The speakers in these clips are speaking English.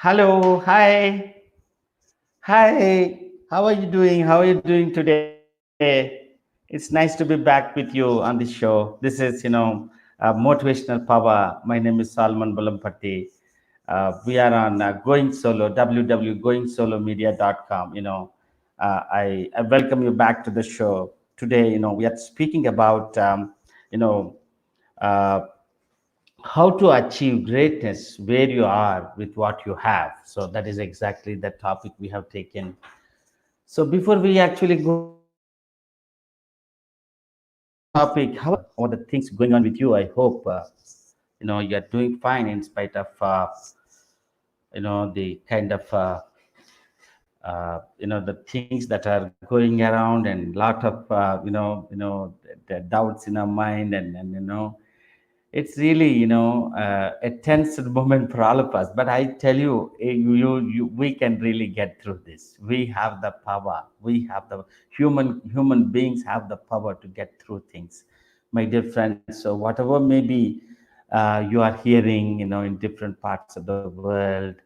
Hello, hi. How are you doing? How are you doing today? It's nice to be back with you on this show. This is, motivational power. My name is Salman Bulampatti. We are on Going Solo, www.goingsolomedia.com. I welcome you back to the show. Today, we are speaking about, you know, uh, how to achieve greatness where you are with what you have. So that is exactly the topic we have taken. So before we actually go into the topic, how are you doing? What are the things going on with you? I hope you're doing fine in spite of the kind of the things that are going around, and lot of the doubts in our mind, and it's really a tense moment for all of us. But I tell you, we can really get through this. We have the power. We have the human beings have the power to get through things, my dear friends. So whatever maybe you are hearing, in different parts of the world,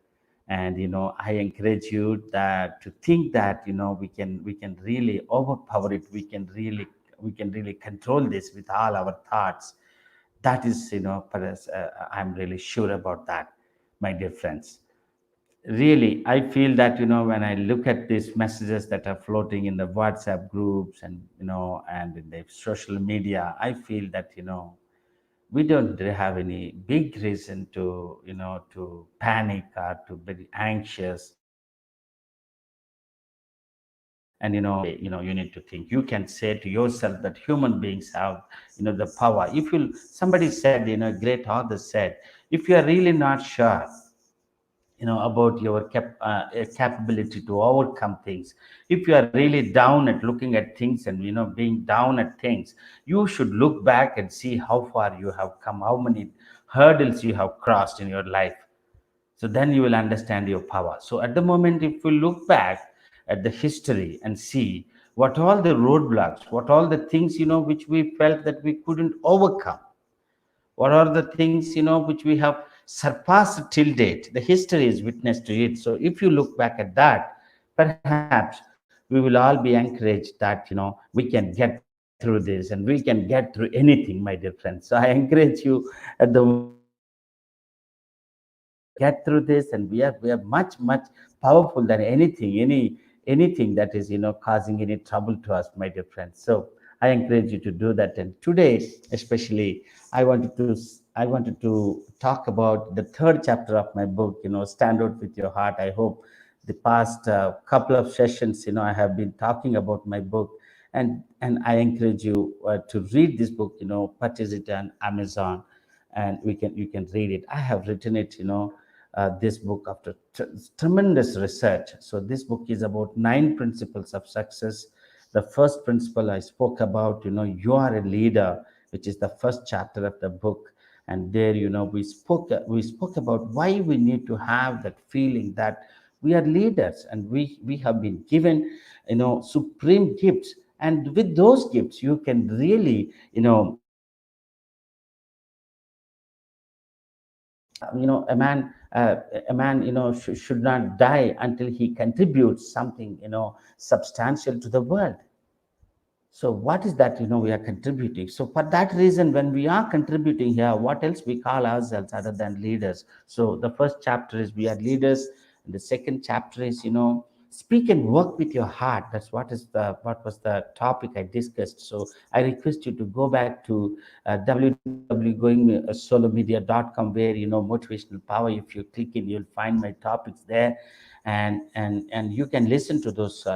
and I encourage you that to think that we can really overpower it. We can really control this with all our thoughts. That is, perhaps, I'm really sure about that, my dear friends. Really, I feel that when I look at these messages that are floating in the WhatsApp groups, and in the social media, I feel that we don't have any big reason to panic or to be anxious. And you need to think. You can say to yourself that human beings have the power. If you Somebody said, a great author said, if you are really not sure about your capability to overcome things, if you are really down at looking at things and being down at things, you should look back and see how far you have come, how many hurdles you have crossed in your life. So then you will understand your power. So at the moment, if we look back at the history and see what all the roadblocks, what all the things which we felt that we couldn't overcome, what are the things which we have surpassed till date. The history is witness to it. So if you look back at that, perhaps we will all be encouraged that we can get through this, and we can get through anything, my dear friends. So I encourage you at the moment that we can get through this, and we are much powerful than anything that is causing any trouble to us, my dear friends. So I encourage you to do that. And today especially, I wanted to talk about the third chapter of my book, Stand Out with Your Heart. I hope the past couple of sessions, I have been talking about my book, and I encourage you to read this book. Purchase it on Amazon, and you can read it. I have written it, this book after tremendous research. So this book is about 9 principles of success. The first principle I spoke about, you are a leader, which is the first chapter of the book. And there, we spoke about why we need to have that feeling that we are leaders, and we have been given supreme gifts. And with those gifts, you can really a man should not die until he contributes something substantial to the world. So what is that we are contributing? So for that reason, when we are contributing here, what else we call ourselves other than leaders? So the first chapter is we are leaders, and the second chapter is speak and work with your heart. That's what was the topic I discussed. So I request you to go back to www.goingsolomedia.com, where motivational power. If you click in, you'll find my topics there, and you can listen to those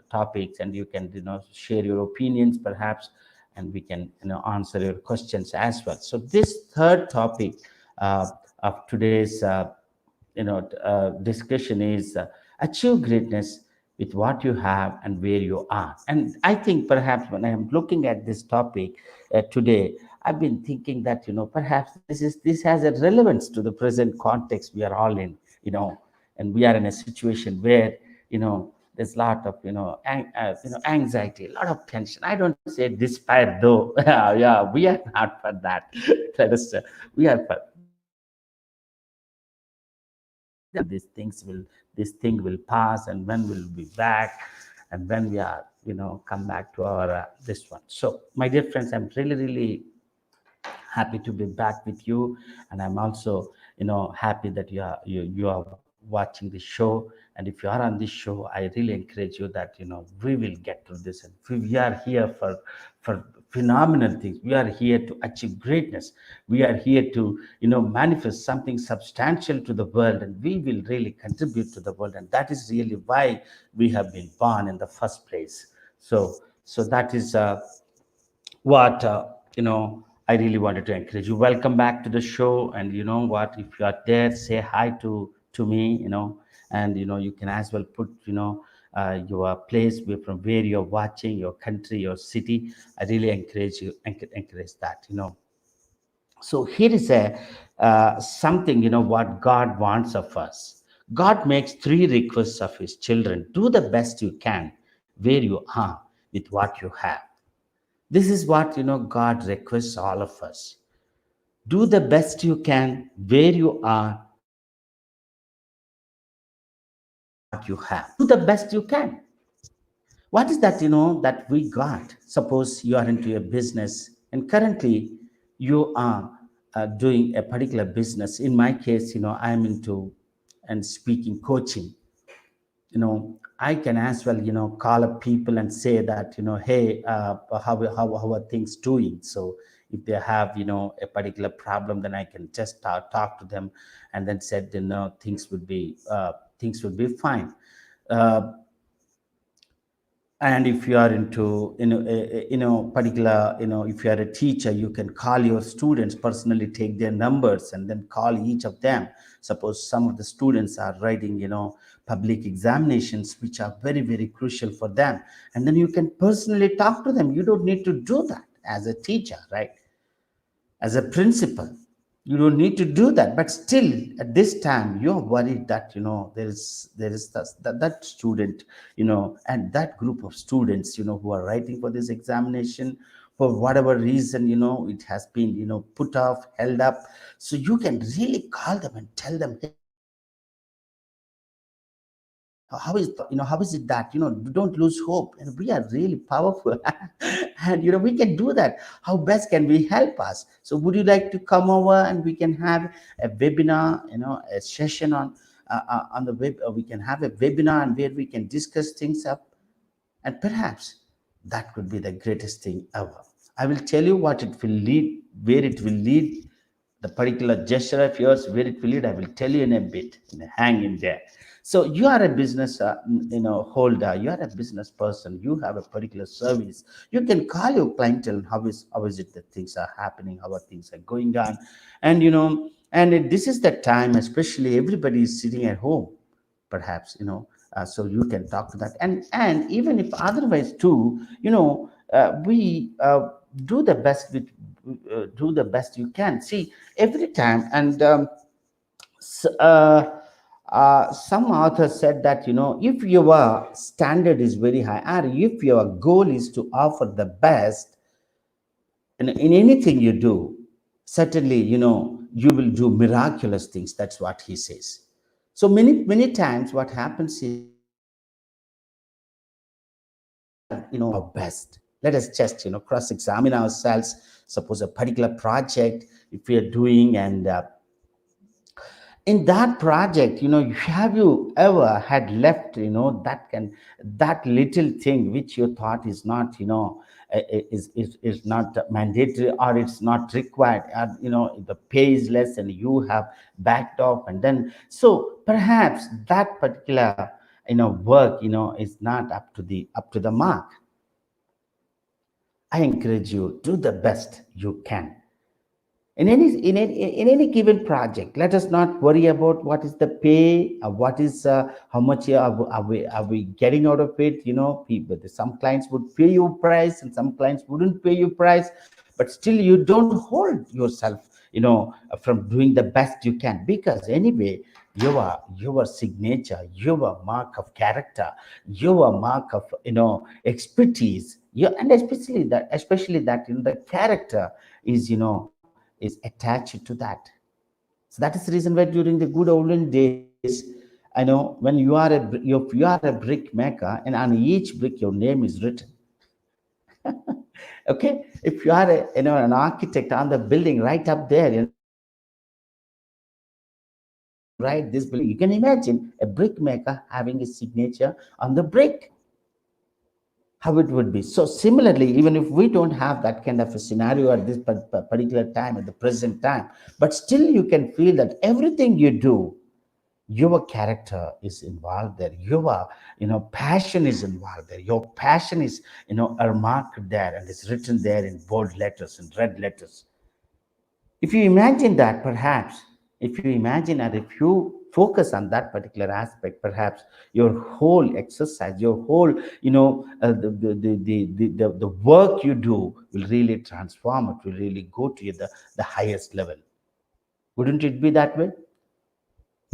topics, and you can share your opinions perhaps, and we can answer your questions as well. So this third topic uh, of today's discussion is achieve greatness with what you have and where you are. And I think perhaps when I am looking at this topic today, I've been thinking that perhaps this has a relevance to the present context we are all in. And we are in a situation where there's a lot of anxiety, a lot of tension. I don't say despair though. Yeah, we are not for that. Let us we are for this thing will pass, and when we'll be back, and when we are come back to our this one. So my dear friends, I'm really happy to be back with you, and I'm also happy that you are watching the show. And if you are on this show, I really encourage you that we will get through this, and we are here for phenomenal things. We are here to achieve greatness. We are here to manifest something substantial to the world, and we will really contribute to the world, and that is really why we have been born in the first place. So that is what I really wanted to encourage you. Welcome back to the show, and you know what, if you are there, say hi to me, and you can as well put your place from where you're watching, your country, your city. I really encourage you, encourage that. So here is a something, what God wants of us. God makes three requests of his children: do the best you can where you are with what you have. This is what God requests all of us. Do the best you can where you are with what you have. Do the best you can. What is that that we got? Suppose you are into a business, and currently you are doing a particular business. In my case, I'm into and speaking coaching. I can as well call up people and say that hey, how are things doing. So if they have a particular problem, then I can just talk to them, and then said things would be fine. uh, and if you are into particular, if you are a teacher, you can call your students personally, take their numbers, and then call each of them. Suppose some of the students are writing public examinations, which are very crucial for them, and then you can personally talk to them. You don't need to do that as a teacher, right? As a principal, you don't need to do that, but still at this time you're worried that there is that student, and that group of students who are writing for this examination, for whatever reason, it has been put off, held up. So you can really call them and tell them, hey, how is it that don't lose hope, and we are really powerful. And we can do that. How best can we help us? So would you like to come over, and we can have a webinar, a session on the web. We can have a webinar, and where we can discuss things up, and perhaps that could be the greatest thing ever. I will tell you what it will lead, where it will lead, the particular gesture of yours, where it will lead. I will tell you in a bit. Hang in there. So you are a business, holder. You are a business person. You have a particular service. You can call your clientele. How is it that things are happening? How are things are going on? And this is the time, especially everybody is sitting at home, perhaps so you can talk to that. And even if otherwise too, we do the best with do the best you can. See, every time. And s- uh, some author said that if your standard is very high, or if your goal is to offer the best in anything you do, certainly you will do miraculous things. That's what he says. So many times what happens is, our best. Let us just cross examine ourselves. Suppose a particular project, if we are doing, and in that project, have you ever had left that little thing which you thought is not is not mandatory, or it's not required, or the pay is less, and you have backed off, and then so perhaps that particular work is not up to the mark. I encourage you, do the best you can in any given project. Let us not worry about what is the pay, what is how much are we getting out of it. People, some clients would pay you price, and some clients wouldn't pay you price, but still you don't hold yourself from doing the best you can, because anyway, your signature, your mark of character, your mark of expertise, and especially that the character is attached to that. So that is the reason why during the good olden days, I know when if you are a brick maker, and on each brick your name is written. Okay, if you are an architect on the building right up there, when you write this building, you can imagine a brick maker having a signature on the brick, how it would be. So similarly, even if we don't have that kind of a scenario at this particular time, at the present time, but still you can feel that everything you do, your character is involved there, your passion is involved there, your passion is marked there, and it's written there in bold letters and red letters. If you imagine that, perhaps, if you imagine and if you focus on that particular aspect, perhaps your whole exercise, your whole, the work you do will really transform, it will really go to the highest level. Wouldn't it be that way?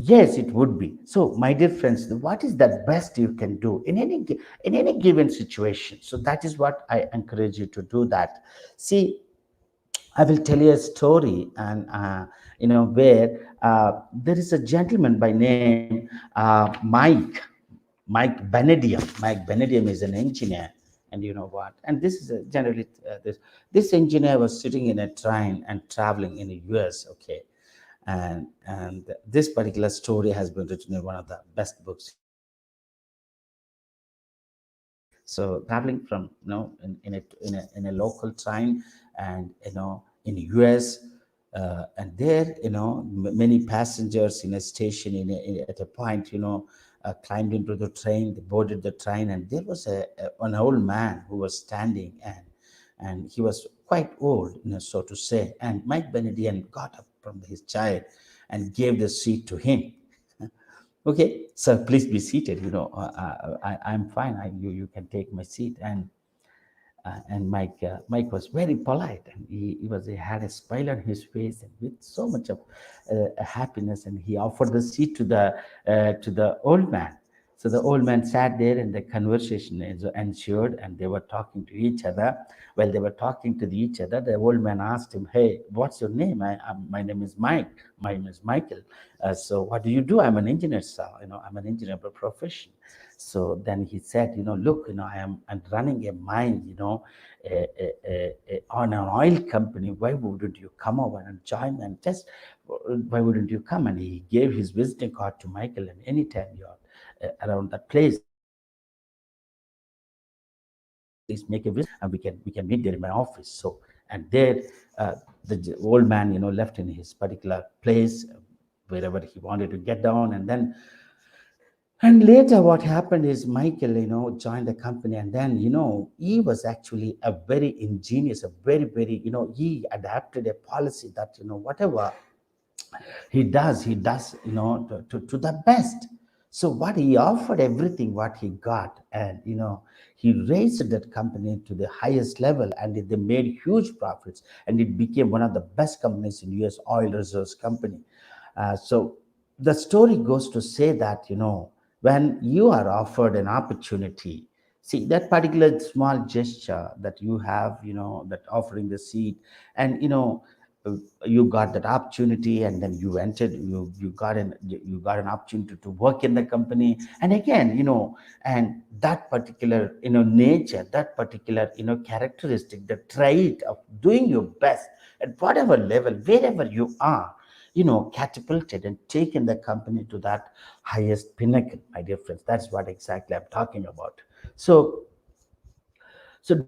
Yes, it would be. So, my dear friends, what is the best you can do in any given situation? So that is what I encourage you to do. That, see, I will tell you a story, and where there is a gentleman by name Mike Benedium. Mike Benedium is an engineer, and you know what? And this is generally this engineer was sitting in a train and traveling in the U.S. Okay, and this particular story has been written in one of the best books. So traveling from in a local train, and in the US, and there many passengers in a station at a point climbed into the train, they boarded the train, and there was an old man who was standing, and he was quite old, so to say. And Mike Benedict got up from his chair and gave the seat to him. Okay, sir, please be seated. I'm fine. You can take my seat. And Mike was very polite, and he had a smile on his face, and with so much of happiness, and he offered the seat to the old man. So the old man sat there, and the conversation ensued, and they were talking to each other. While they were talking to each other, the old man asked him, "Hey, what's your name?" My name is Mike. My name is Michael. So what do you do? I'm an engineer, sir. I'm an engineer by profession. So then he said, look, I'm running a mine, on an oil company. Why wouldn't you come over and join, and just why wouldn't you come? And he gave his visiting card to Michael, and anytime you're around that place, please make a visit, and we can meet there in my office. So, and there, the old man, left in his particular place, wherever he wanted to get down, and later, what happened is Michael, joined the company, and then, he was actually a very ingenious, a very, very, he adapted a policy that, whatever he does, to the best. So what he offered, everything what he got, and he raised that company to the highest level, and they made huge profits, and it became one of the best companies in US oil reserves company. So the story goes to say that, when you are offered an opportunity, see that particular small gesture that you have, that offering the seat, and uh, you got that opportunity, and then you entered, you got an opportunity to work in the company, and again, and that particular nature, that particular characteristic, the trait of doing your best at whatever level, wherever you are, catapulted and taken the company to that highest pinnacle, my dear friends. That's what exactly I'm talking about. So, doing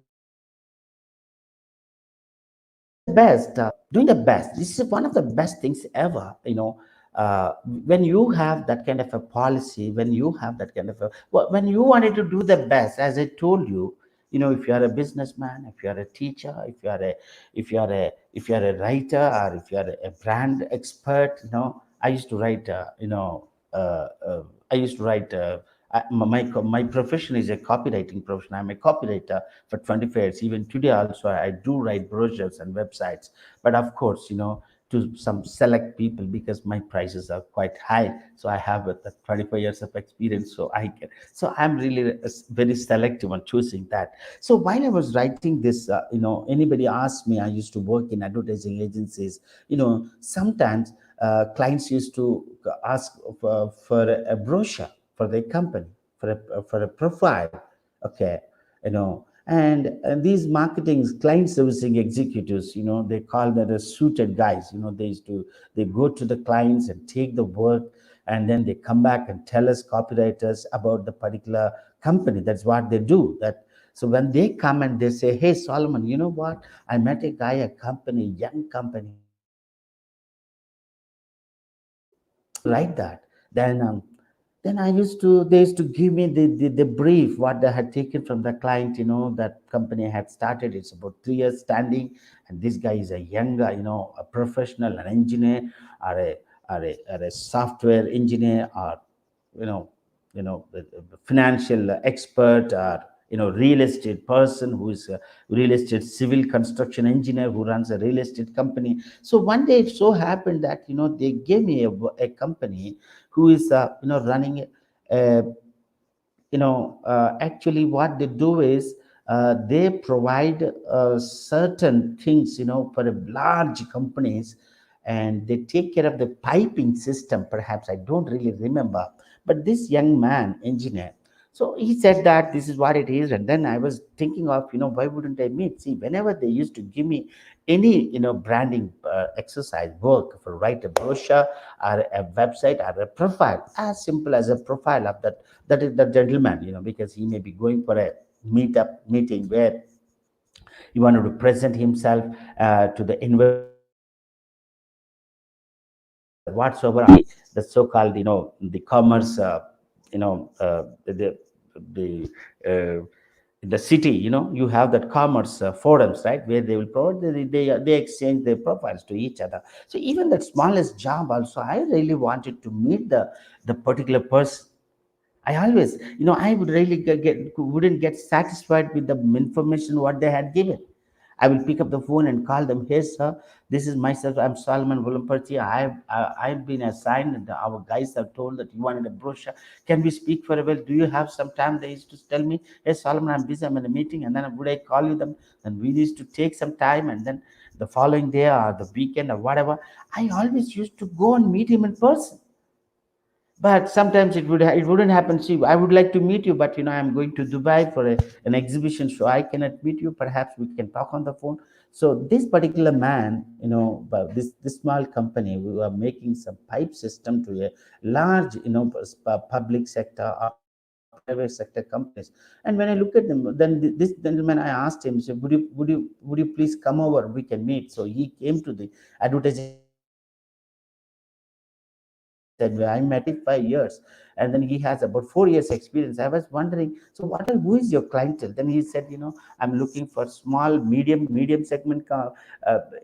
the best. This is one of the best things ever. When you have that kind of a policy, when you have that kind of a, when you wanted to do the best, as I told you, if you are a businessman, if you are a teacher, if you are a writer, or if you are a brand expert, I used to write, I used to write. My profession is a copywriting profession. I'm a copywriter for 25 years. Even today, also, I do write brochures and websites. But of course, to some select people because my prices are quite high. So I have the 25 years of experience, so I can. So I'm really very selective on choosing that. So while I was writing this, anybody asked me, I used to work in advertising agencies. Sometimes clients used to ask for a brochure for their company, for a profile. Okay, and these marketing client servicing executives, they call that as suited guys. They go to the clients and take the work, and then they come back and tell us copywriters about the particular company. That's what they do. That So when they come and they say, "Hey Solomon, you know what, I met a guy, a company, young company, like that." Then they used to give me the brief what they had taken from the client. That company had started, it's about 3 years standing, and this guy is a young guy, a professional, an engineer, or a software engineer, or you know the financial expert, or real estate person who is a real estate civil construction engineer who runs a real estate company. So one day it so happened that they gave me a company who is running a, actually what they do is, they provide certain things, for a large companies, and they take care of the piping system. Perhaps I don't really remember, but this young man engineer, so he said that this is what it is. And then I was thinking of, why wouldn't I meet? See, whenever they used to give me any branding exercise work, for write a brochure or a website or a profile, as simple as a profile of that is the gentleman, because he may be going for a meeting where he wanted to present himself to the investors or whatsoever, the so-called, the commerce, the the city, you have that commerce forums, right, where they will provide, they exchange their profiles to each other. So even that smallest job also, I really wanted to meet the particular person. I always, I would really wouldn't get satisfied with the information what they had given. I will pick up the phone and call them. Hey, sir, this is myself. I'm Solomon Volumparti. I've been assigned, and our guys have told that you wanted a brochure. Can we speak for a while? Do you have some time? They used to tell me, hey, Solomon, I'm busy. I'm in a meeting. And then would I call you them? Then we used to take some time, and then the following day or the weekend or whatever, I always used to go and meet him in person. But sometimes it wouldn't happen. See, I would like to meet you, but I'm going to Dubai for an exhibition, so I cannot meet you. Perhaps we can talk on the phone. So this particular man, but this small company, we were making some pipe system to a large, public sector or private sector companies. And when I look at them, then this gentleman, I asked him, so would you please come over, we can meet. So he came to the advertising agency and he said, well, I met him for 5 years, and then he has about 4 years experience. I was wondering, so who is your clientele? Then he said, I'm looking for small, medium segment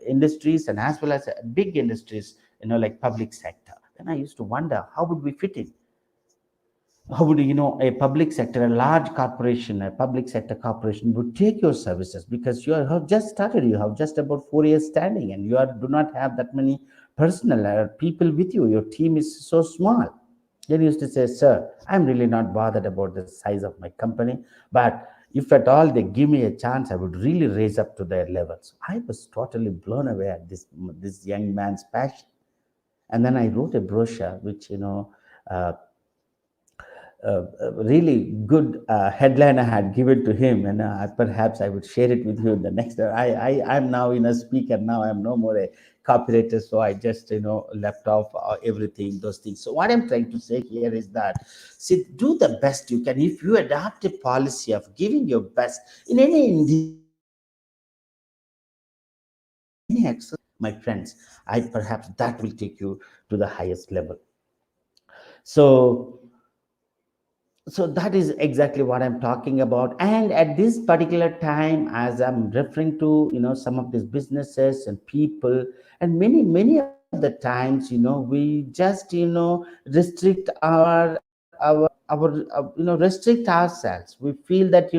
industries, and as well as big industries, like public sector. Then I used to wonder, how would we fit in? How would a public sector, a large corporation, a public sector corporation would take your services, because you have just started, you have just about 4 years standing, and do not have that many personnel people with you, your team is so small. Then he used to say, sir, I'm really not bothered about the size of my company, but if at all they give me a chance, I would really raise up to their levels. I was totally blown away at this young man's passion. And then I wrote a brochure which uh, really good headline I had given to him, and perhaps I would share it with you in the next. I'm now in a speaker now. I'm no more a copywriter, so I just left off everything those things. So what I'm trying to say here is that, see, do the best you can. If you adopt a policy of giving your best in any any exercise, my friends, I perhaps that will take you to the highest level. So that is exactly what I'm talking about. And at this particular time, as I'm referring to some of these businesses and people, and many of the times, we just restrict restrict ourselves. We feel that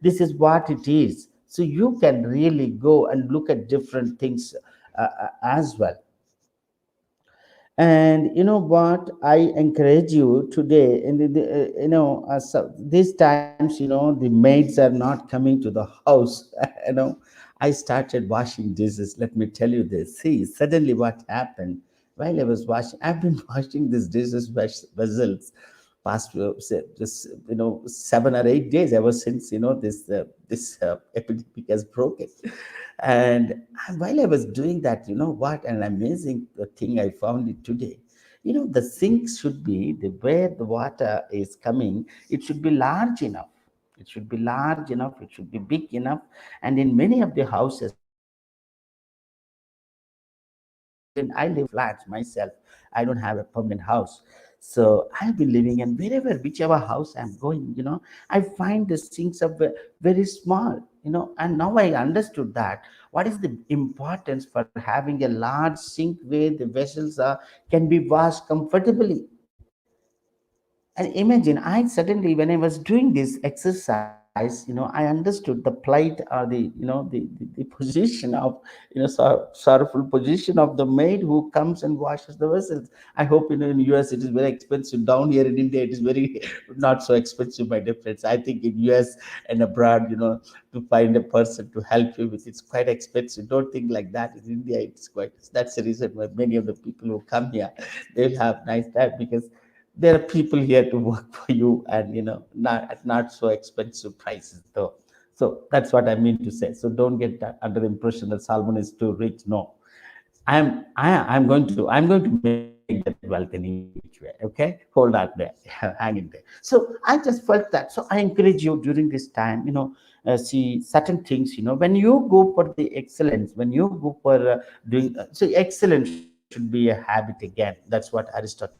this is what it is. So you can really go and look at different things as well. And you know what? I encourage you today. In so these times, the maids are not coming to the house. I started washing dishes. Let me tell you this. See, suddenly what happened while I was washing? I've been washing these dishes vessels past this 7 or 8 days ever since this epidemic has broken. And while I was doing that, you know what, an amazing thing I found it today. The sink should be the where the water is coming, it should be large enough. It should be large enough, it should be big enough. And in many of the houses, even I live flats myself. I don't have a permanent house. So I've been living in wherever, whichever house I'm going, I find the sinks are very small, and now I understood that what is the importance for having a large sink where the vessels can be washed comfortably. And imagine, I suddenly, when I was doing this exercise, I understood the plight or the position of, sorrowful position of the maid who comes and washes the vessels. I hope, in US it is very expensive. Down here in India, it is very not so expensive, my dear friends. I think in US and abroad, to find a person to help you with, it's quite expensive. Don't think like that. In India, it's quite. That's the reason why many of the people who come here, they'll have nice time, because there are people here to work for you, and not at not so expensive prices though. So that's what I mean to say. So don't get that under the impression that Salman is too rich. No, I'm going to make that wealth in any which way. Okay, hold on there. Hang in there. So I just felt that. So I encourage you during this time, see certain things. When you go for the excellence, when you go for doing, so excellence should be a habit again. That's what Aristotle said.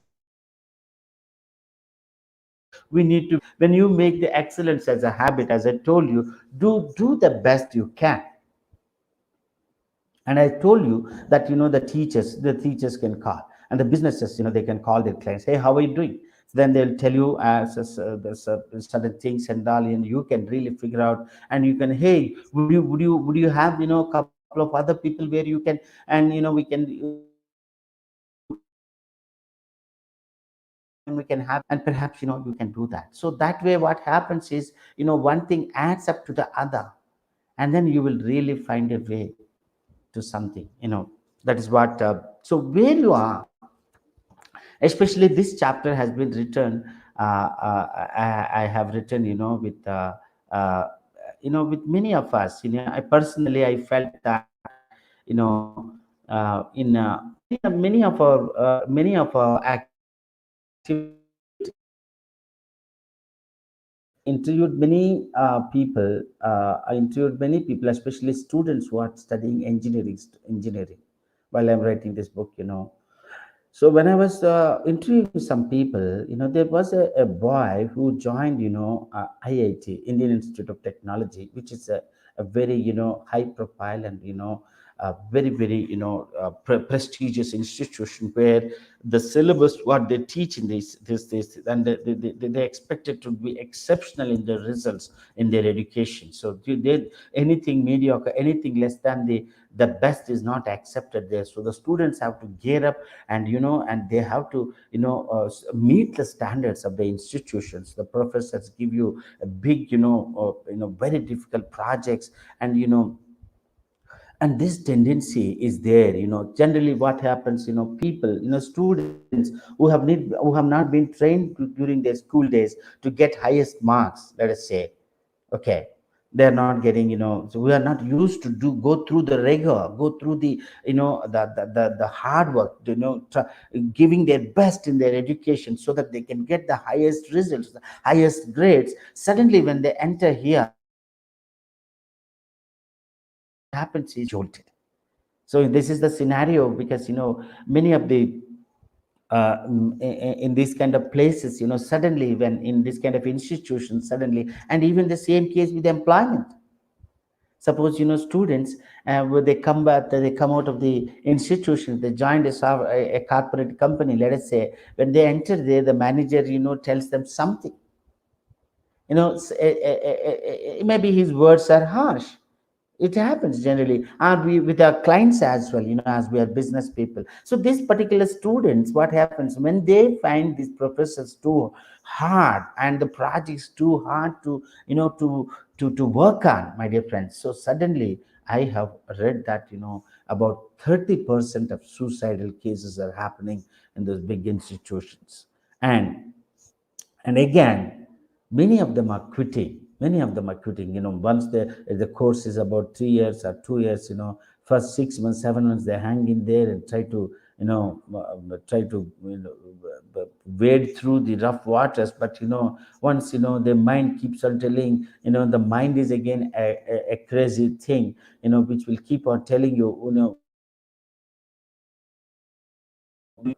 We need to, when you make the excellence as a habit, as I told you, do the best you can. And I told you that the teachers can call, and the businesses, they can call their clients. Hey, how are you doing? Then they'll tell you there's certain things and all, and you can really figure out. And you can, hey, would you have a couple of other people where you can, and we can have a meeting, and we can have a discussion, and perhaps you can do that. So that way what happens is, one thing adds up to the other, and then you will really find a way to something. That is what, so where you are, especially this chapter has been written, I have written, uh, with many of us. I personally, I felt that, in many of our activities, I interviewed many people, especially students who are studying engineering, while I'm writing this book. So when I was interviewing some people, there was a boy who joined, IIT, Indian Institute of Technology, which is a very, high profile, and, very, very, prestigious institution, where the syllabus, what they teach in this, and they expected to be exceptional in their results in their education. So anything mediocre, anything less than the best is not accepted there. So the students have to gear up, and and they have to meet the standards of the institutions. The professors give you a big, very difficult projects, and and this tendency is there. Generally what happens, people, students who have not been trained during their school days to get highest marks, let us say. Okay, they're not getting, so we are not used to go through the rigor, go through the, the hard work, giving their best in their education, so that they can get the highest results, the highest grades. Suddenly when they enter here, what happens is they get jolted. So this is the scenario, because many of the in these kind of places, suddenly, when in this kind of institutions, suddenly, and even the same case with employment. Suppose, students, when they come out of the institution, they joined a corporate company, let us say. When they enter there, the manager, tells them something. Maybe his words are harsh. It happens generally, and we with our clients as well, as we are business people. So these particular students, what happens when they find these professors too hard and the projects too hard to to work on, my dear friends. So suddenly I have read that about 30% of suicidal cases are happening in those big institutions. And again, many of them are quitting. Once the course is about 3 years or 2 years, first 6 months, 7 months, they hang in there and try to wade through the rough waters. But once their mind keeps on telling, the mind is again a crazy thing, which will keep on telling you,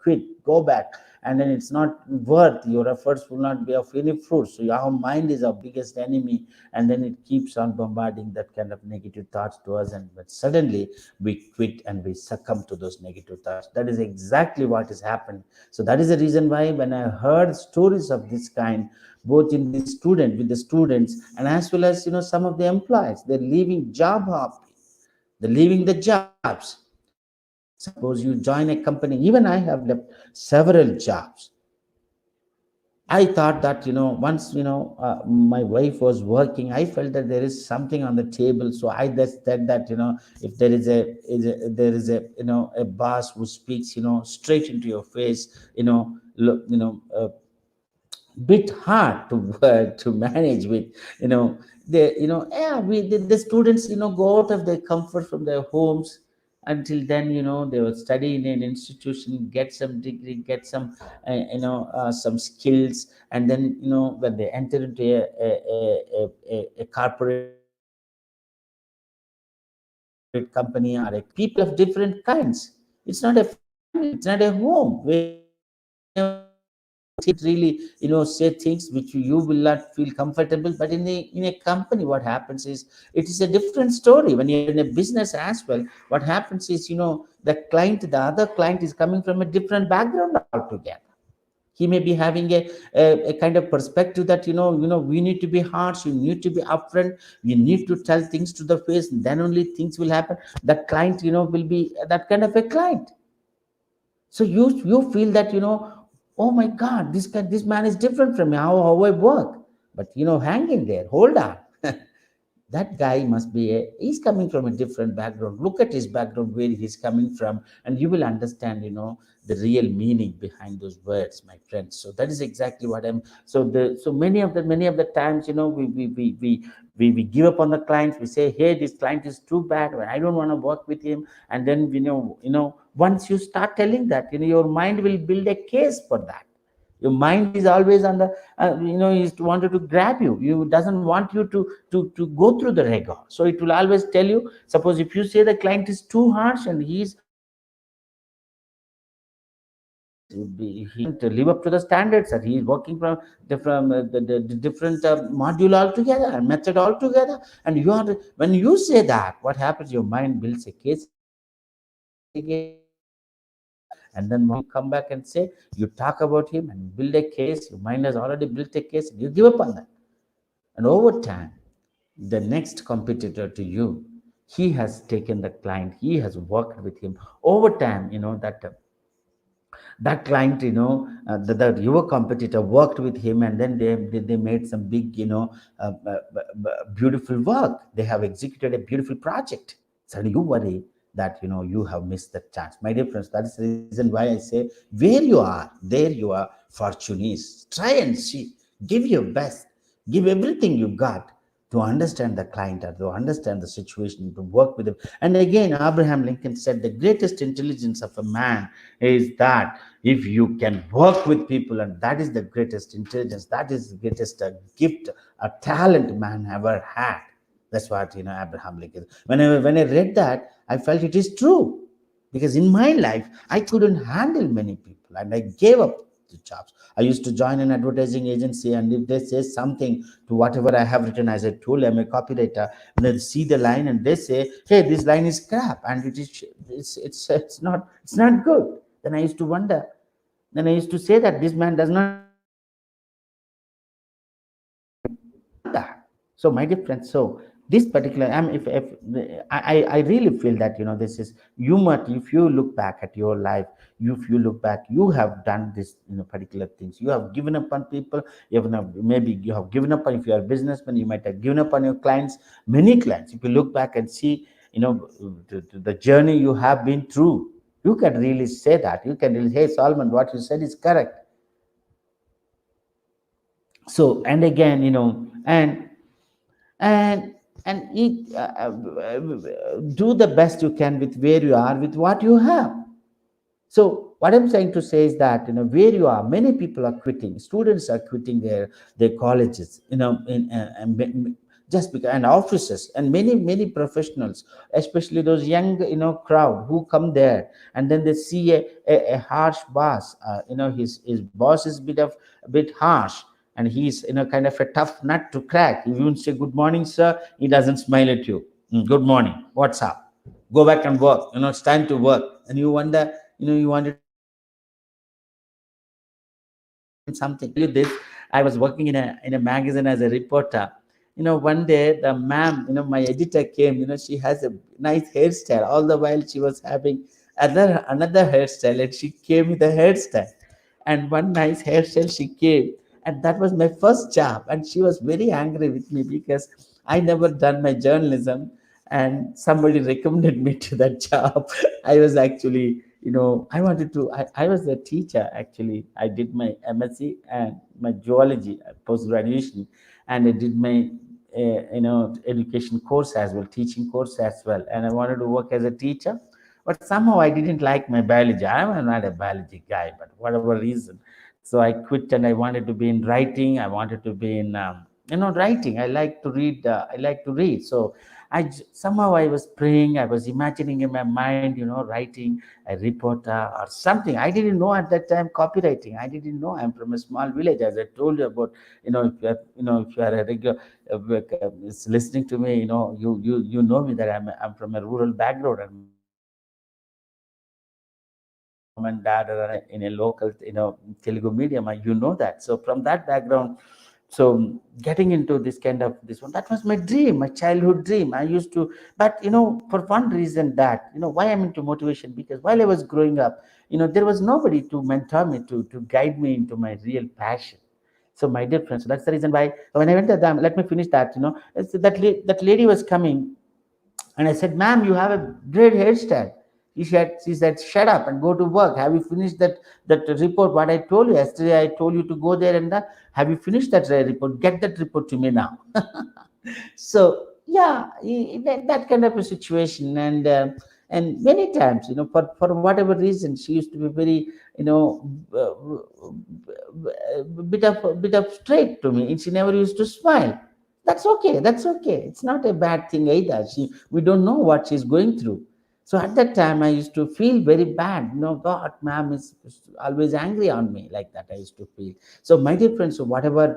quit, go back, and then it's not worth, your efforts will not be of any fruit. So our mind is our biggest enemy, and then it keeps on bombarding that kind of negative thoughts to us, and but suddenly we quit and we succumb to those negative thoughts. That is exactly what has happened. So that is the reason why when I heard stories of this kind, both in the student with the students, and as well as some of the employees, they're leaving job hopping, they're leaving the jobs. Suppose you join a company. Even I have left several jobs. I thought that once my wife was working, I felt that there is something on the table. So I just said that if there is a a boss who speaks straight into your face, look, bit hard to to manage with, yeah, the students go out of their comfort from their homes. Until then, they will study in an institution, get some degree, get some some skills, and then when they enter into a corporate company or a company, people of different kinds. It's not a family, it's not a home where really say things which you will not feel comfortable. But in a company, what happens is it is a different story. When you're in a business as well, what happens is the other client is coming from a different background altogether. He may be having a kind of perspective that we need to be harsh, you need to be upfront, you need to tell things to the face, and then only things will happen. That client will be that kind of a client. So you feel that oh my god, this man is different from me, how I work. But hang in there, hold on. That guy must be he's coming from a different background. Look at his background, where he's coming from, and you will understand the real meaning behind those words, my friends. So that is exactly what I'm so many of the times, we give up on the clients. We say, hey, this client is too bad, I don't want to work with him. And then once you start telling that, your mind will build a case for that. Your mind is always on the is wanted to grab you doesn't want you to go through the rigor. So it will always tell you. Suppose if you say the client is too harsh and he to live up to the standards, that he is working from the different module altogether and method altogether, and you are when you say that, what happens, your mind builds a case against him, and then when you come back and say, you talk about him and build a case, your mind has already built a case, and you give up on that. And over time, the next competitor to you, he has taken the client, he has worked with him. Over time, that client, your competitor worked with him, and then they made some big, beautiful work. They have executed a beautiful project. So you worry that you have missed that chance, my dear friends. That is the reason why I say, where you are, there your fortune is. Try and see, give your best, give everything you got to understand the client, or to understand the situation, to work with him. And again, Abraham Lincoln said, the greatest intelligence of a man is that if you can work with people, and that is the greatest intelligence, that is the greatest gift, a talent man ever had. That's what Abraham Lincoln. When I read that, I felt it is true, because in my life I couldn't handle many people, and I gave up the jobs. I used to join an advertising agency, and if they say something to whatever I have written, as I told, I'm a copywriter, and they see the line and they say, hey, this line is crap, and it's not good. Then I used to wonder. Then I used to say that this man does not understand. So my dear friends, so this particular if I really feel that this is you might, if you look back at your life, if you look back, you have done this particular things, you have given up on people, you have maybe you have given up on, if you are a businessman, you might have given up on your clients, many clients. If you look back and see the journey you have been through, you can really say that, you can really, hey Solomon, what you said is correct. So and again, and eat, do the best you can with where you are, with what you have. So what I'm trying to say is that where you are, many people are quitting, students are quitting their colleges, just because, and offices, and many professionals, especially those young crowd who come there, and then they see a harsh boss. His boss is a bit harsh, and he's kind of a tough nut to crack. If you say good morning sir, he doesn't smile at you. Good morning, what's up, go back and work, it's time to work. And you wonder, you wanted to say something. You this, I was working in a magazine as a reporter. One day the ma'am, my editor came. She has a nice hairstyle. All the while she was having another hairstyle, and she came with a hairstyle, and one nice hairstyle she came, and that was my first job. And she was very angry with me because I never done my journalism, and somebody recommended me to that job. I was actually, I wanted to, I was a teacher actually. I did my MSc and my geology post graduation, and I did my education course as well, teaching course as well, and I wanted to work as a teacher. But somehow I didn't like my biology. I'm not a biology guy, but whatever reason, so I quit, and I wanted to be in writing. I wanted to be in writing. I like to read. I like to read. So somehow I was praying. I was imagining in my mind, writing a reporter or something. I didn't know at that time copywriting. I didn't know. I'm from a small village, as I told you about. If you are a regular is listening to me, you know me that I'm from a rural background, and my mom and dad are in a local, Telugu medium. You know that. So from that background, so getting into this kind of this one, that was my dream, my childhood dream. I used to, but for one reason, that why I'm into motivation, because while I was growing up, there was nobody to mentor me, to guide me into my real passion. So my dear friends, so that's the reason why when I went to them, let me finish that. That lady was coming, and I said, ma'am, you have a great hairstyle. She said, shut up and go to work. Have you finished that report? What I told you yesterday, I told you to go there and that. Have you finished that report? Get that report to me now. So yeah, that kind of a situation, and many times, for whatever reason, she used to be very, bit of straight to me, and she never used to smile. That's okay. That's okay. It's not a bad thing either. We don't know what she's going through. So at that time, I used to feel very bad. God, ma'am is always angry on me, like that. I used to feel. So my dear friends, so whatever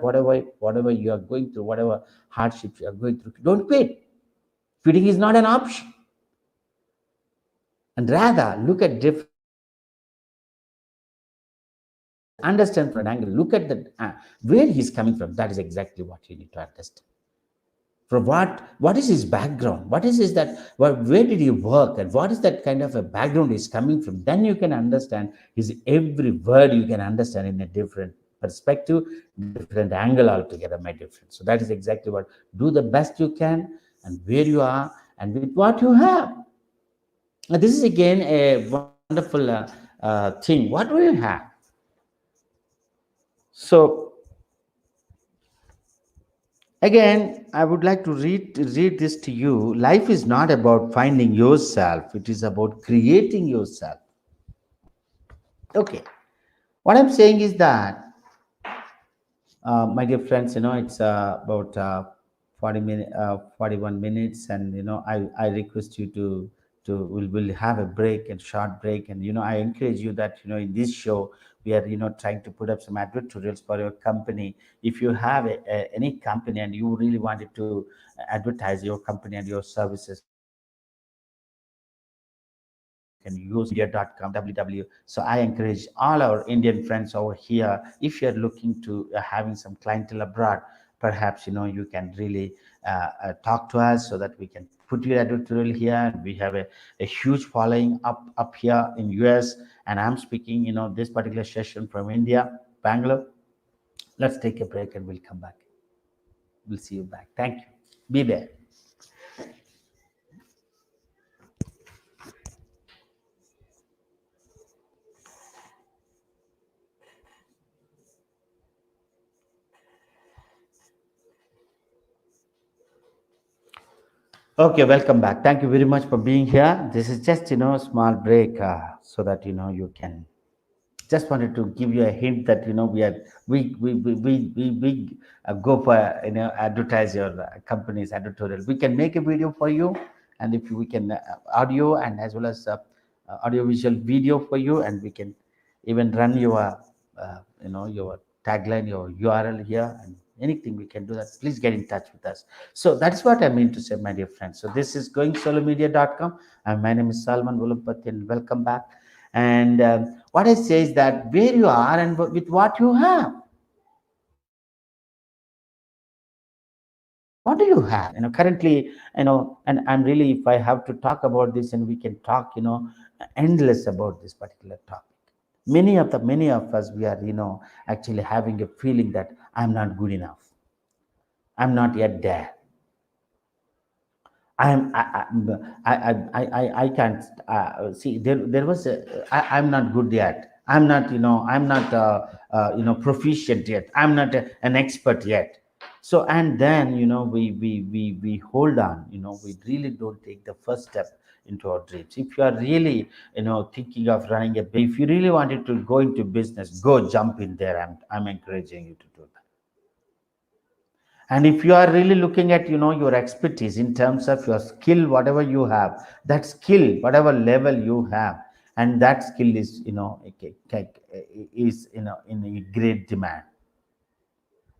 you are going through, whatever hardships you are going through, don't quit. Quitting is not an option, and rather look at different angles. Understand from an angle. Look at where he's coming from. That is exactly what you need to understand. From what is his background, what is his that, where did he work, and what is that kind of a background he's coming from. Then you can understand his every word. You can understand in a different perspective, different angle altogether, my difference. So that is exactly what. Do the best you can, and where you are, and with what you have. This is again a wonderful thing. What do you have? So again, I would like to read this to you. Life is not about finding yourself, it is about creating yourself. Okay. What I'm saying is that, my dear friends, it's about 41 minutes, and I request you to will have a break and short break. And I encourage you that in this show we are trying to put up some advertorials for your company. If you have any company and you really wanted to advertise your company and your services, you can use media.com, www. So I encourage all our Indian friends over here, if you're looking to having some clientele abroad, perhaps you can really talk to us so that we can put your editorial here. And we have a huge following up here in US. And I'm speaking, this particular session from India, Bangalore. Let's take a break and we'll come back. We'll see you back. Thank you. Be there. Okay, welcome back. Thank you very much for being here. This is just, a small break so that, you can just wanted to give you a hint that we go for advertise your company's editorial. We can make a video for you, and if we can audio and as well as audio visual video for you, and we can even run your your tagline, your URL here, and anything we can do that. Please get in touch with us. So that's what I mean to say, my dear friends. So this is goingsolomedia.com, and my name is Salman Volumpati, and welcome back. And what I say is that where you are and with what you have. What do you have? Currently, and I'm really, if I have to talk about this, and we can talk, endless about this particular topic. Many of us, we are, actually having a feeling that I'm not good enough. I'm not yet there. I can't see there was I'm not good yet. I'm not, I'm not proficient yet. I'm not an expert yet. So, and then, we hold on, we really don't take the first step into our dreams. If you are really, thinking of running a business, if you really wanted to go into business, go jump in there. I'm encouraging you to do that. And if you are really looking at, your expertise in terms of your skill, whatever you have, that skill, whatever level you have, and that skill is, is, in a great demand.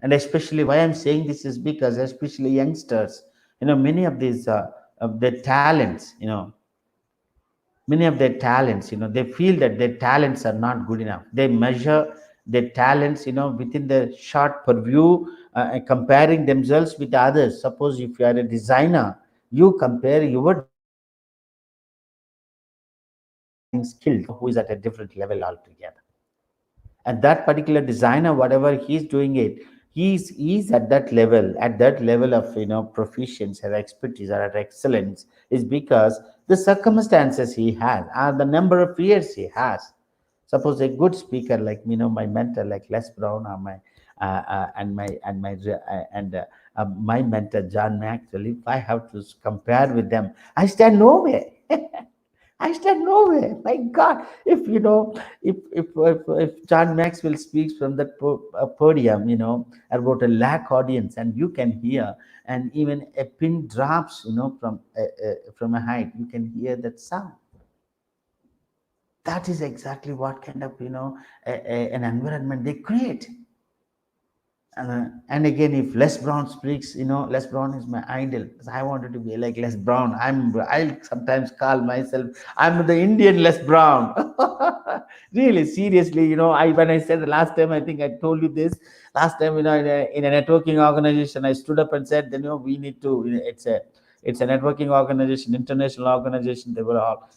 And especially why I'm saying this is because especially youngsters, many of their talents, many of their talents, they feel that their talents are not good enough. They measure their talents, within the short purview, comparing themselves with others. Suppose if you are a designer, you compare your designing skills with who is at a different level altogether. And that particular designer, whatever he's doing it, he's at that level of, proficiency or expertise or excellence, is because the circumstances he has are the number of years he has. Suppose a good speaker like, my mentor like Les Brown, or my my mentor John Maxwell, if I have to compare with them, I stand nowhere. I stand nowhere. My God, if if John Maxwell speaks from that podium, about a lakh audience, and you can hear, and even a pin drops, from a height, you can hear that sound. That is exactly what kind of, an environment they create. And again, if Les Brown speaks, Les Brown is my idol. I wanted to be like Les Brown. I sometimes call myself, I'm the Indian Les Brown. Really, seriously, I when I said the last time, I think I told you this last time, in a networking organization, I stood up and said, we need to, it's a networking organization, international organization. They were all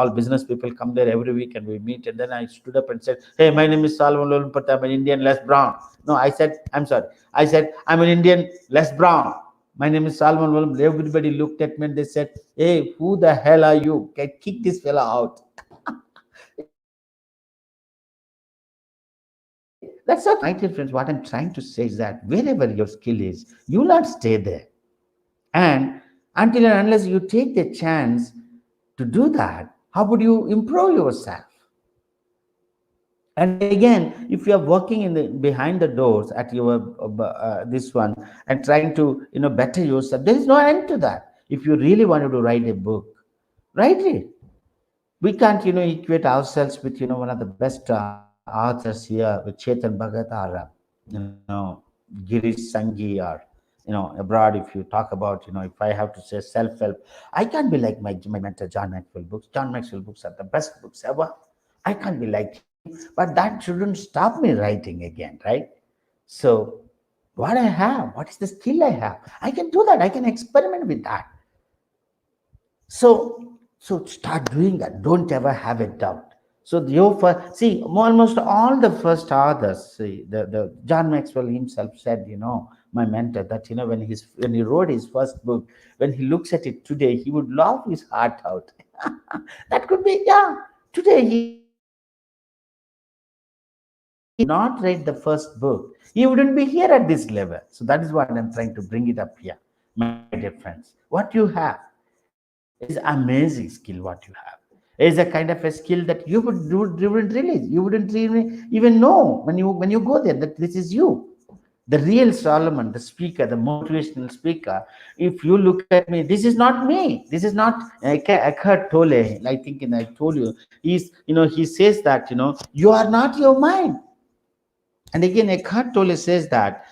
business people come there every week, and we meet. And then I stood up and said, hey, my name is Salman Lolput. I'm an Indian Les Brown. No, I said, I'm sorry. I said, I'm an Indian Les Brown. My name is Salman Lolput. Everybody looked at me and they said, hey, who the hell are you? Can kick this fella out. That's not my dear friends. What I'm trying to say is that wherever your skill is, you will not stay there. And until and unless you take the chance to do that, how would you improve yourself? And again, if you are working in the behind the doors at your this one, and trying to better yourself, there is no end to that. If you really wanted to write a book, write it. We can't equate ourselves with one of the best authors here, with Chetan Bhagat, or Girish Sanghi, or abroad. If you talk about, if I have to say self-help, I can't be like my mentor John Maxwell books. John Maxwell books are the best books ever. I can't be like him, but that shouldn't stop me writing again, right? So what I have, what is the skill I have. I can do that. I can experiment with that. So start doing that. Don't ever have a doubt. So your first, see, almost all the first authors, see, the John Maxwell himself said, my mentor, that when he wrote his first book, when he looks at it today, he would laugh his heart out. That could be, yeah. Today he not write the first book, he wouldn't be here at this level. So that is what I'm trying to bring it up here, my dear friends. What you have is amazing skill. What you have is a kind of a skill that you wouldn't realize, you wouldn't even know when you go there that this is you. The real Solomon, the speaker, the motivational speaker. If you look at me, this is not me. This is not Eckhart Tolle. I think, and I told you, he says that you are not your mind. And again, Eckhart Tolle says that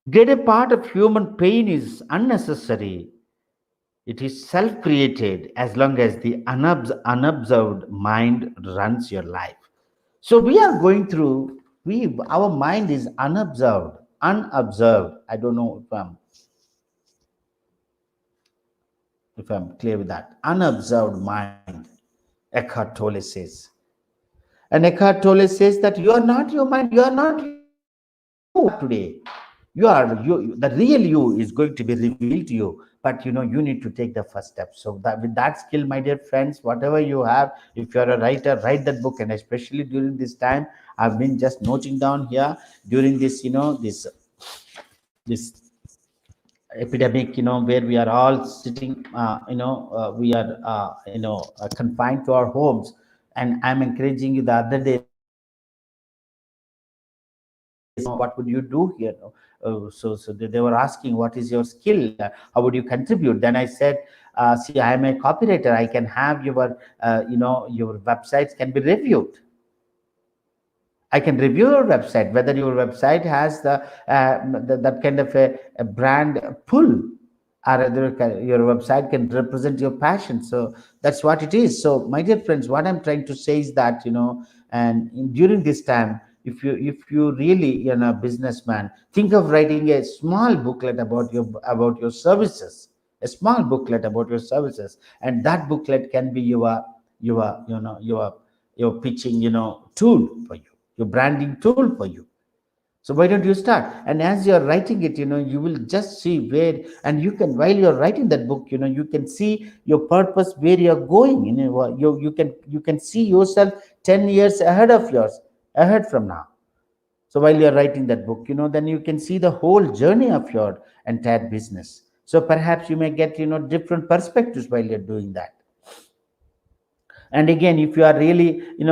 greater part of human pain is unnecessary. It is self created as long as the unobserved mind runs your life. So we are going through, our mind is unobserved. I don't know if I'm clear with that. Unobserved mind, Eckhart Tolle says. And Eckhart Tolle says that you are not your mind, you are not today. The real you is going to be revealed to you, but you need to take the first step. So that with that skill, my dear friends, whatever you have, if you're a writer, write that book. And especially during this time, I've been just noting down here during this this epidemic, where we are all sitting, we are confined to our homes. And I'm encouraging you, the other day what would you do here? So they were asking, what is your skill? How would you contribute? Then I said, see, I am a copywriter. I can have your websites can be reviewed. I can review your website, whether your website has that kind of a brand pull, or whether your website can represent your passion. So that's what it is. So, my dear friends, what I'm trying to say is that during this time, if you really a businessman, think of writing a small booklet about your services, a small booklet about your services, and that booklet can be your pitching tool for you, your branding tool for you. So why don't you start? And as you're writing it, you will just see where, and you can, while you're writing that book, you can see your purpose, where you're going. You can see yourself 10 years ahead from now. So while you're writing that book, then you can see the whole journey of your entire business. So perhaps you may get, different perspectives while you're doing that. And again, if you are really you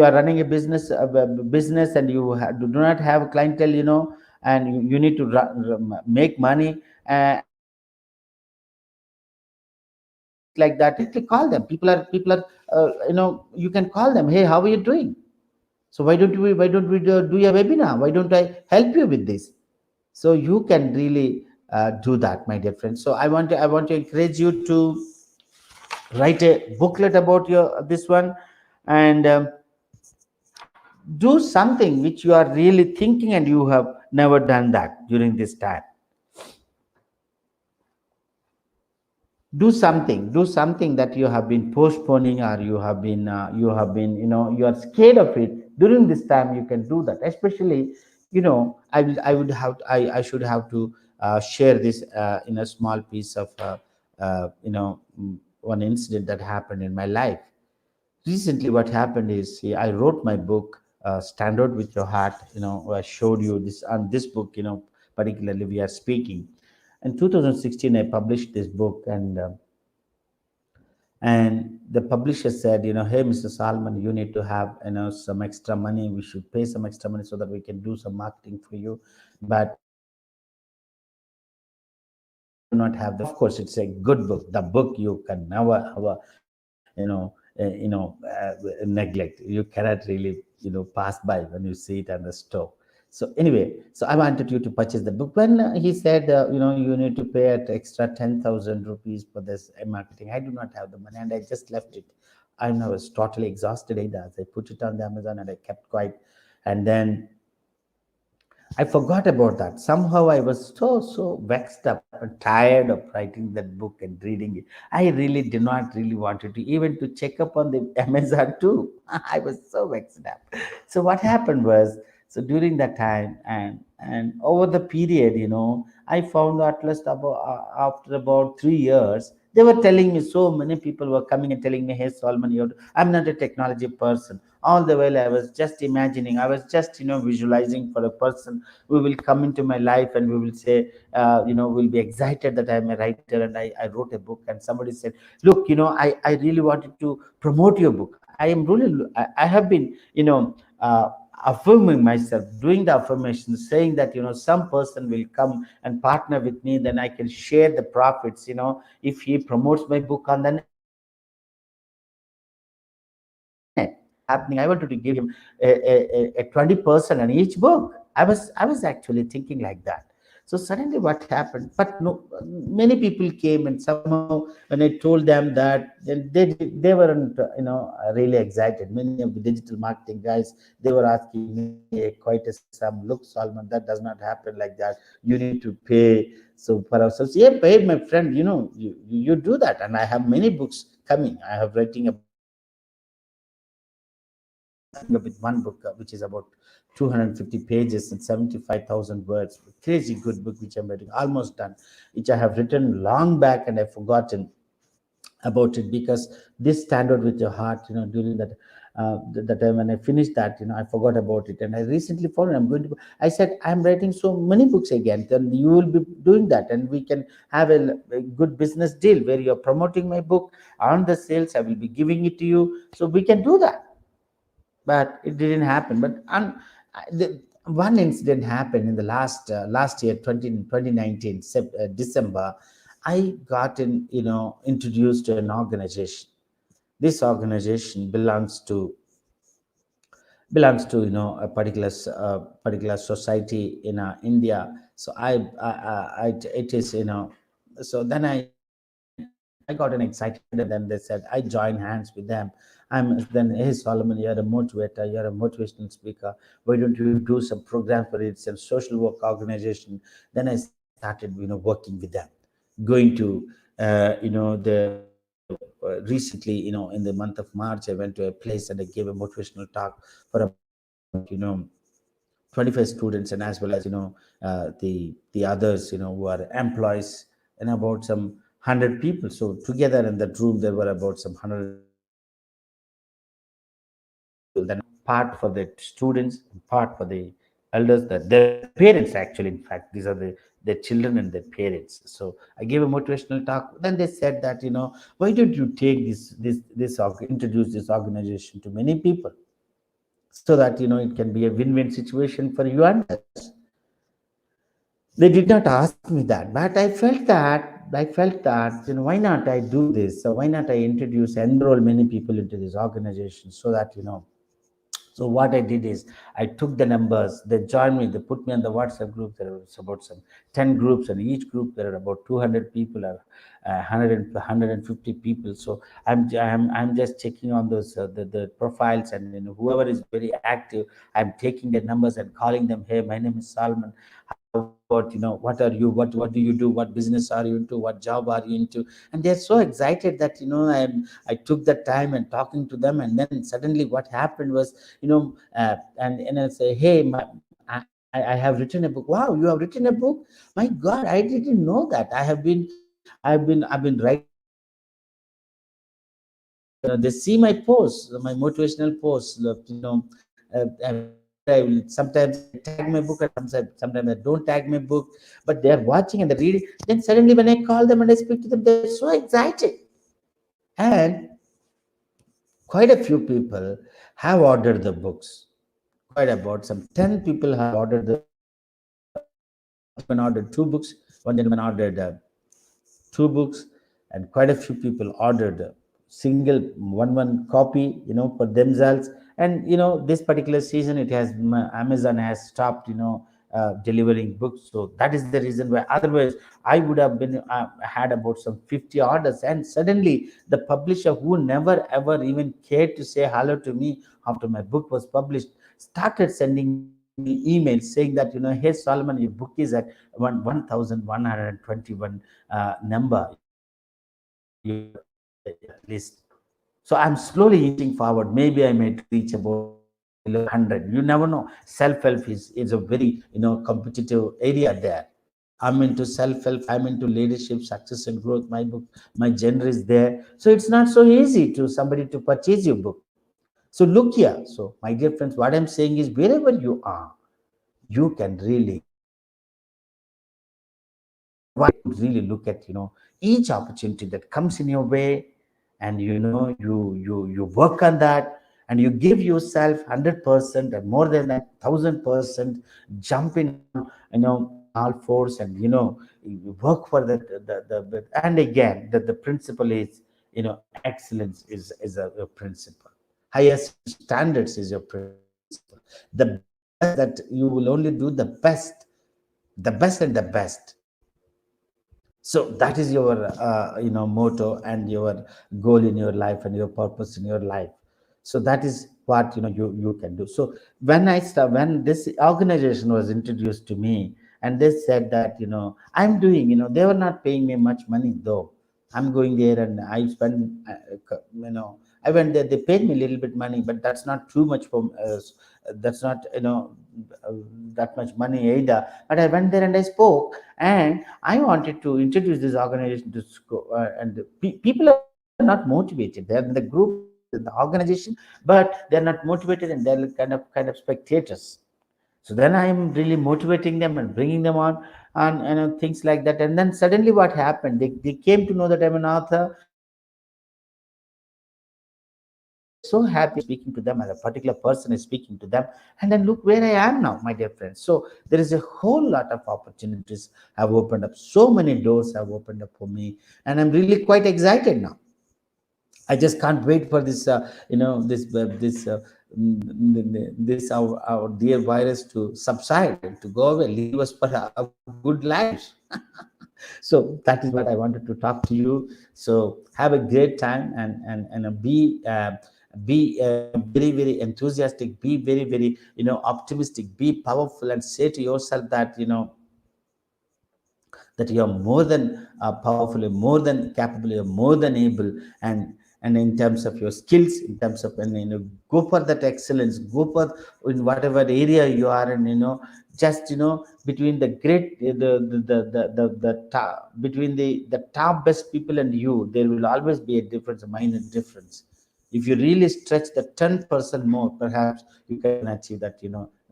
are running a business, and do not have clientele, and you need to make money, like that, you call them. People are you can call them, hey, how are you doing? So why don't we do a webinar? Why don't I help you with this? So you can really do that, my dear friends. So I want to encourage you to write a booklet about your this one, and do something which you are really thinking and you have never done that during this time. Do something that you have been postponing, or you are scared of it. During this time you can do that. Especially, I should have to share this in a small piece of one incident that happened in my life recently. What happened is, see, I wrote my book, Stand Out with Your Heart. I showed you this on this book, particularly we are speaking. In 2016 I published this book, and the publisher said, hey, Mr. Salman, you need to have some extra money. We should pay some extra money so that we can do some marketing for you. But I do not have the, of course, it's a good book. The book you can never ever neglect. You cannot really pass by when you see it on the store. So anyway, so I wanted you to purchase the book. When he said, you need to pay at extra 10,000 rupees for this marketing, I do not have the money, and I just left it. I was totally exhausted either. I put it on the Amazon and I kept quiet. And then I forgot about that. Somehow I was so vexed up and tired of writing that book and reading it. I really did not really wanted to even to check up on the Amazon too. I was so vexed up. So what happened was, so during that time and over the period, I found at least about after about 3 years, they were telling me, so many people were coming and telling me, "Hey Solomon, I'm not a technology person." All the while I was just imagining, I was just visualizing for a person who will come into my life and we will say, we'll be excited that I'm a writer and I wrote a book. And somebody said, look, I really wanted to promote your book. I am really, I have been, affirming myself, doing the affirmation, saying that, some person will come and partner with me, then I can share the profits, if he promotes my book on the net. Happening, I wanted to give him a 20% on each book. I was actually thinking like that. So suddenly what happened, but no, many people came, and somehow when I told them that, then they weren't really excited. Many of the digital marketing guys, they were asking me quite a sum. Look, Solomon, that does not happen like that. You need to pay. So for ourselves, yeah, pay, my friend, you do that. And I have many books coming. I have writing about, coming up with one book, which is about 250 pages and 75,000 words. Crazy good book, which I'm writing, almost done, which I have written long back and I've forgotten about it, because this stand out with your heart, during that. The time when I finished that, I forgot about it, and I recently found I'm going to. I said I'm writing so many books again. Then you will be doing that, and we can have a good business deal where you're promoting my book on the sales. I will be giving it to you, so we can do that. But it didn't happen. But one incident happened in the last year, 2019 December. I got introduced to an organization. This organization belongs to a particular society in India. So it is, so then I got an excited, and then they said I join hands with them. Then, hey Solomon, you're a motivator, you're a motivational speaker. Why don't you do some program for it? It's a social work organization. Then I started, working with them, going to the recently, in the month of March, I went to a place and I gave a motivational talk for about 25 students, and as well as the others, who are employees, and about some 100 people. So together in that room there were about some 150 people. Then part for the students and part for the elders, that their parents, actually, in fact, these are their children and their parents. So I gave a motivational talk. Then they said that, why don't you take introduce this organization to many people, so that it can be a win-win situation for you and us. They did not ask me that, but I felt that, why not I do this? So why not I enroll many people into this organization, so that so what I did is I took the numbers, they joined me, they put me on the WhatsApp group. There was about some 10 groups, and each group there are about 200 people or 150 people. So I'm just checking on those the profiles, and whoever is very active, I'm taking their numbers and calling them. Hey, my name is Salman. How about, what are you? What do you do? What business are you into? What job are you into? And they're so excited that I took the time and talking to them. And then suddenly what happened was, and I say, hey, I have written a book. Wow, you have written a book? My God, I didn't know that. I've been writing a book for so many years. They see my posts, my motivational posts. Where I will sometimes I tag my book, and sometimes I don't tag my book, but they are watching and they're reading. Then suddenly when I call them and I speak to them, they're so excited. And quite a few people have ordered the books. Quite about some 10 people have ordered the books. One gentleman ordered two books. One gentleman ordered two books, and quite a few people ordered a single one copy, for themselves. And this particular season, it has Amazon has stopped, delivering books. So that is the reason why. Otherwise, I would have been had about some 50 orders, and suddenly the publisher, who never ever even cared to say hello to me after my book was published, started sending me emails saying that, hey Solomon, your book is at 1121 number, list. So I'm slowly inching forward. Maybe I may reach about below 100. You never know. Self-help is a very competitive area there. I'm into self-help. I'm into leadership, success, and growth. My book, my genre is there. So it's not so easy to somebody to purchase your book. So look here. So my dear friends, what I'm saying is, wherever you are, you can really really look at each opportunity that comes in your way, and you work on that, and you give yourself 100% and more than that 1000%, jumping on all fours, and you work for and again the principle is, excellence is a principle. Highest standards is your principle. The best, that you will only do the best and the best. So that is your motto and your goal in your life and your purpose in your life. So that is what you can do. So when this organization was introduced to me, and they said that I'm doing, they were not paying me much money, though I'm going there and I spend I went there, they paid me a little bit money, but that's not too much for that's not uh, that much money either. But I went there and I spoke, and I wanted to introduce this organization to school, and people are not motivated. They're in the group, in the organization, but they're not motivated, and they're kind of spectators. So then I am really motivating them and bringing them on, and things like that. And then suddenly, what happened? They came to know that I'm an author, and they were so happy. They were so happy speaking to them, and a particular person is speaking to them. And then look where I am now, my dear friends. So there is a whole lot of opportunities have opened up. So many doors have opened up for me, and I'm really quite excited now. I just can't wait for this, this our dear virus to subside and to go away, leave us for our good lives. So that is what I wanted to talk to you. So have a great time, and be very very enthusiastic. Be very very optimistic. Be powerful, and say to yourself that that you are more than powerful, you're more than capable, you're more than able. And in terms of your skills, in terms of, and go for that excellence, go for in whatever area you are. And just between the great the top, between the top best people and you, there will always be a difference, a minor difference. If you really stretch the 10% more, perhaps you can achieve that,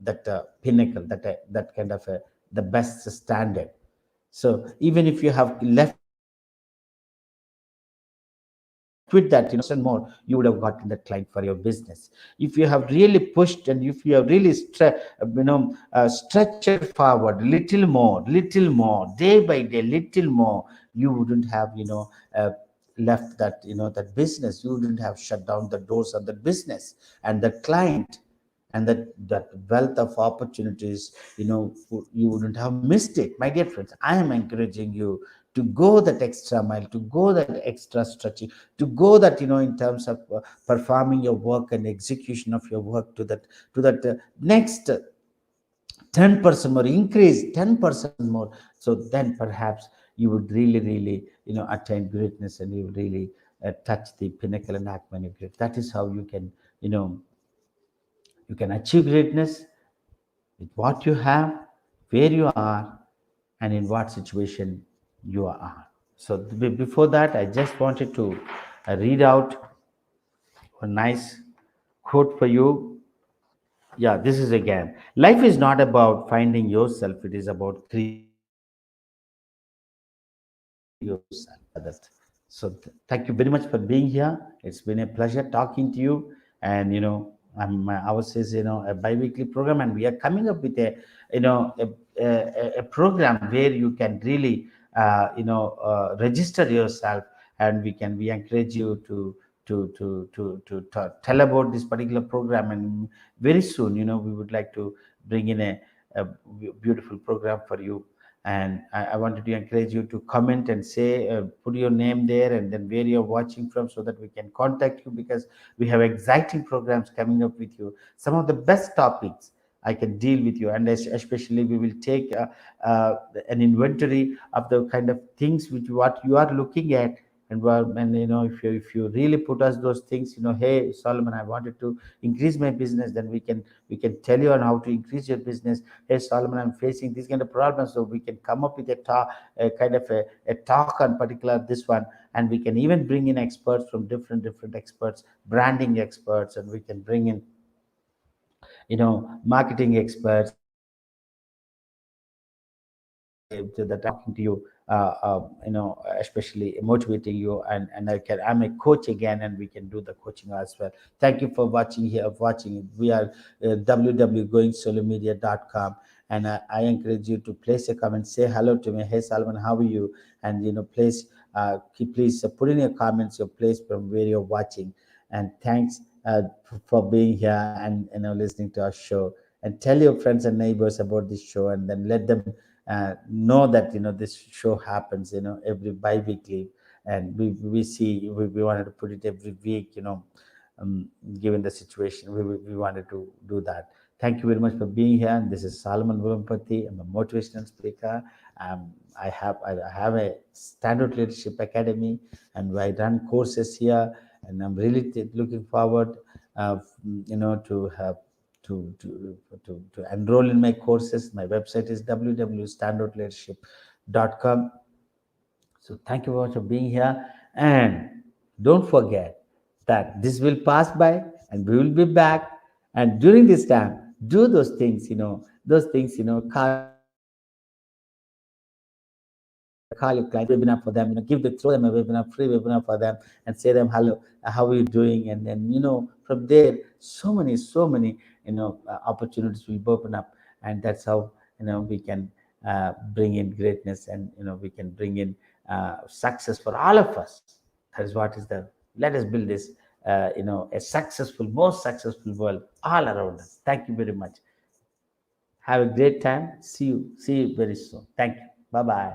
that pinnacle, that kind of the best standard. So even if you have left with that, 10% more, you would have gotten that client for your business. If you have really pushed, and if you have really stretched forward little more, day by day, little more, you wouldn't have left that that business. You wouldn't have shut down the doors of the business and the client, and that wealth of opportunities, you wouldn't have missed it. My dear friends, I am encouraging you to go that extra mile, to go that extra stretching, to go that in terms of performing your work and execution of your work, to that next 10% more, increase 10% more. So then perhaps you would really really attain greatness, and you would really touch the pinnacle and acme of great. That is how you can achieve greatness with what you have, where you are, and in what situation you are. So before that, I just wanted to read out a nice quote for you. Yeah, this is again. Life is not about finding yourself, it is about creating yourself. So thank you very much for being here. It's been a pleasure talking to you. And ours is a bi-weekly program, and we are coming up with a program where you can really register yourself, and we encourage you to tell about this particular program. And very soon we would like to bring in beautiful program for you. And I wanted to encourage you to comment and say, put your name there and then where you're watching from, so that we can contact you, because we have exciting programs coming up with you. Some of the best topics I can deal with you, and especially we will take an inventory of the kind of things which what you are looking at. And if you really put us those things, hey Solomon, I wanted to increase my business, then we can tell you on how to increase your business. Hey Solomon, I'm facing these kind of problems, so we can come up with a kind of a talk on particular this one. And we can even bring in experts from different experts, branding experts, and we can bring in marketing experts, and we can bring in to that talking to you, especially motivating you. And I'm a coach again, and we can do the coaching as well. Thank you for watching. We are www.goingsolomedia.com, and I encourage you to place a comment, say hello to me. Hey Salman, how are you? And please put in your comments your place from where you're watching. And thanks for being here and listening to our show. And tell your friends and neighbors about this show, and then let them know that this show happens every bi-weekly. And we see we wanted to put it every week, um, given the situation, we wanted to do that. Thank you very much for being here. And this is Salman Vulampati. I'm a motivational speaker. I have a Standard Leadership Academy, and I run courses here. And I'm really looking forward, to have to enroll in my courses. My website is www.standardleadership.com. So thank you very much for being here. And don't forget that this will pass by and we will be back. And during this time, do those things, call your clients, call your clients, webinar for them, throw them a webinar, free webinar for them, and say them hello, how are you doing? And then, from there, so many, opportunities will open up. And that's how, we can bring in greatness, and, we can bring in success for all of us. That is what is the, let us build this, a successful, most successful world all around us. Thank you very much. Have a great time. See you very soon. Thank you. Bye bye.